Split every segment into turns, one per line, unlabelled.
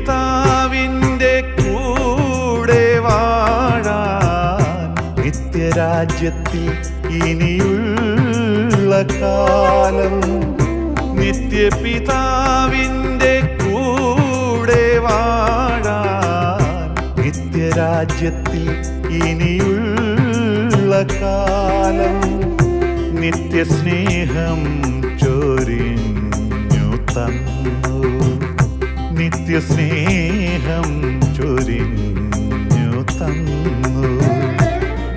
നിത്യപിതാവിൻ്റെ കൂടെ വാഴാൻ നിത്യരാജ്യത്തിൽ ഇനിയുള്ള കാലം. നിത്യപിതാവിൻ്റെ കൂടെ വാഴാൻ നിത്യരാജ്യത്തിൽ ഇനിയുള്ള കാലം. നിത്യസ്നേഹം ചൊരിഞ്ഞു തന്നു, നിത്യസ്നേഹം ചൊരിഞ്ഞു തന്നു.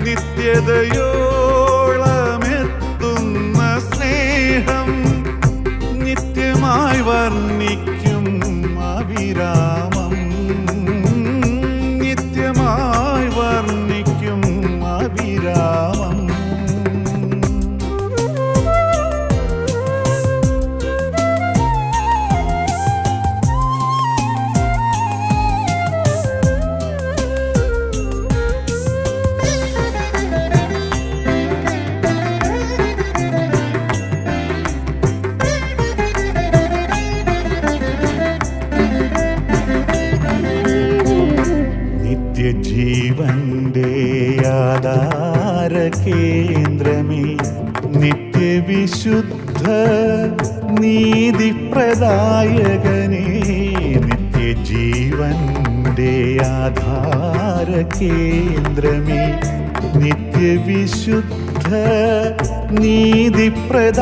നിത്യതയോളമെത്തുന്ന സ്നേഹം നിത്യമായി വർണ്ണിക്കും അവിരാമം, നിത്യമായി വർണ്ണിക്കും അവിരാമം. ജീവന്റെ ആധാര കേന്ദ്രമേ, നിത്യവിശുദ്ധ നീതിപ്രദായകനേ. നിത്യജീവന്റെ ആധാര കേന്ദ്രമേ, നിത്യവിശുദ്ധ നീതിപ്രദായകനേ.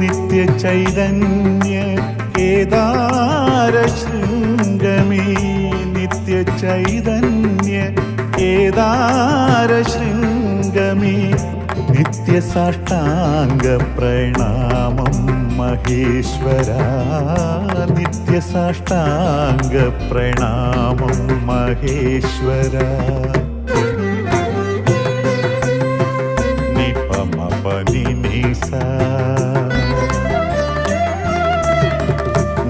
നിത്യചൈതന്യ കേദാര ശൃംഗമേ, നിത്യചൈതന്യ കേദാര ശൃംഗമേ. നിത്യസാഷ്ടാംഗ പ്രണാമം മഹേശ്വര, നിത്യസാഷ്ടാംഗ പ്രണാമം മഹേശ്വര. നിപമപനി നിസ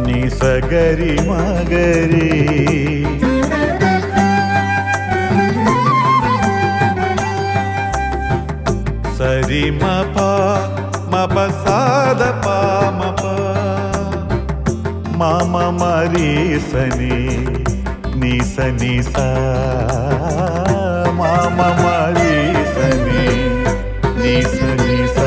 നിസഗരി മഗരി സരി മപ മപ സാദ പ മപ മമ മരി സനി നിസ നിസ മമ മരി സനി നിസ നിസ.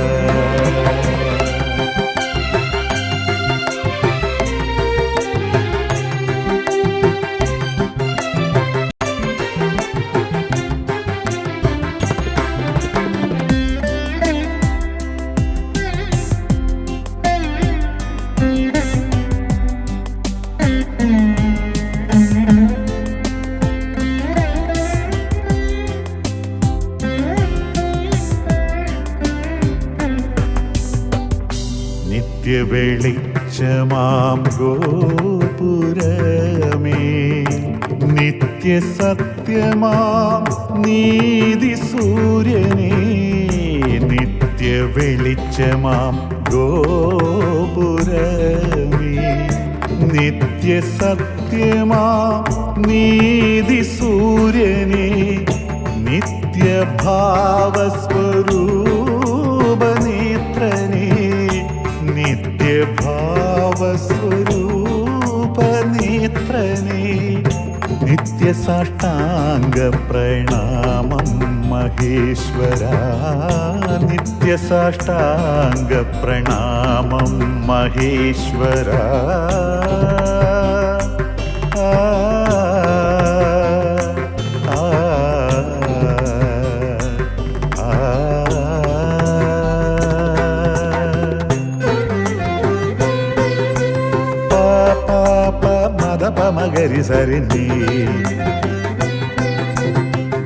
നിത്യവെളിച്ചമാം ഗോപുരമേ, നിത്യസത്യമാം നീതി സൂര്യനേ. നിത്യവെളിച്ചമാം ഗോപുരമേ, നിത്യസത്യമാം നീതി സൂര്യനേ. നിത്യ നിത്യഭാവസ്വരൂപനേത്രനേ നിത്യഭാവസ്വരൂപനേത്രനേ നിത്യസാഷ്ടാംഗ പ്രണാമം മഹേശ്വര നിത്യസാഷ്ടാംഗ പ്രണാമം മഹേശ്വര മഗരി സരിനി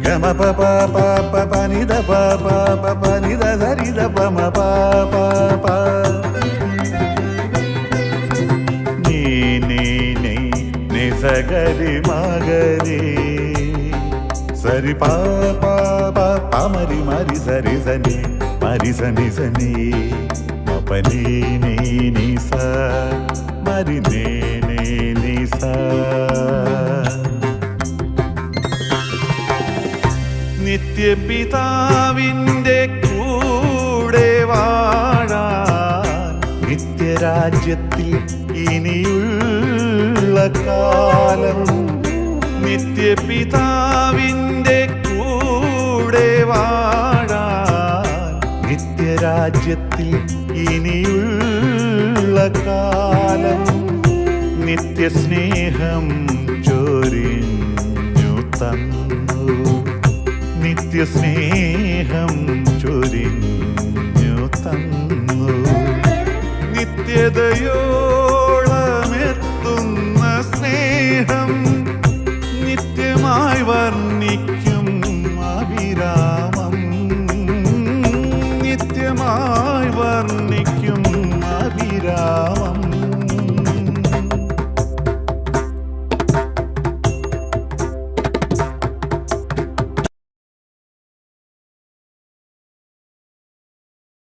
ഗമ പ പനിത പനിത സരിത പമ പ നീ സഗരി മഗരി സരി പമരി മരി സരി സനി മരി സനി സനി മപനി നീ സ മരി നീ നിത്യപിതാവിൻ്റെ കൂടെ വാഴാൻ നിത്യരാജ്യത്തിൽ ഇനിയുള്ള കാലം നിത്യപിതാവിൻ്റെ കൂടെ വാഴാൻ നിത്യരാജ്യത്തിൽ ഇനിയുള്ള കാലം നിത്യസ്നേഹം ചൊരിഞ്ഞു തന്നു നിത്യസ്നേഹം ചൊരിഞ്ഞു തന്നു നിത്യതയോളമെത്തുന്ന സ്നേഹം നിത്യമായി വർണ്ണിക്കും അവിരാമം നിത്യമായി വർണ്ണിക്കും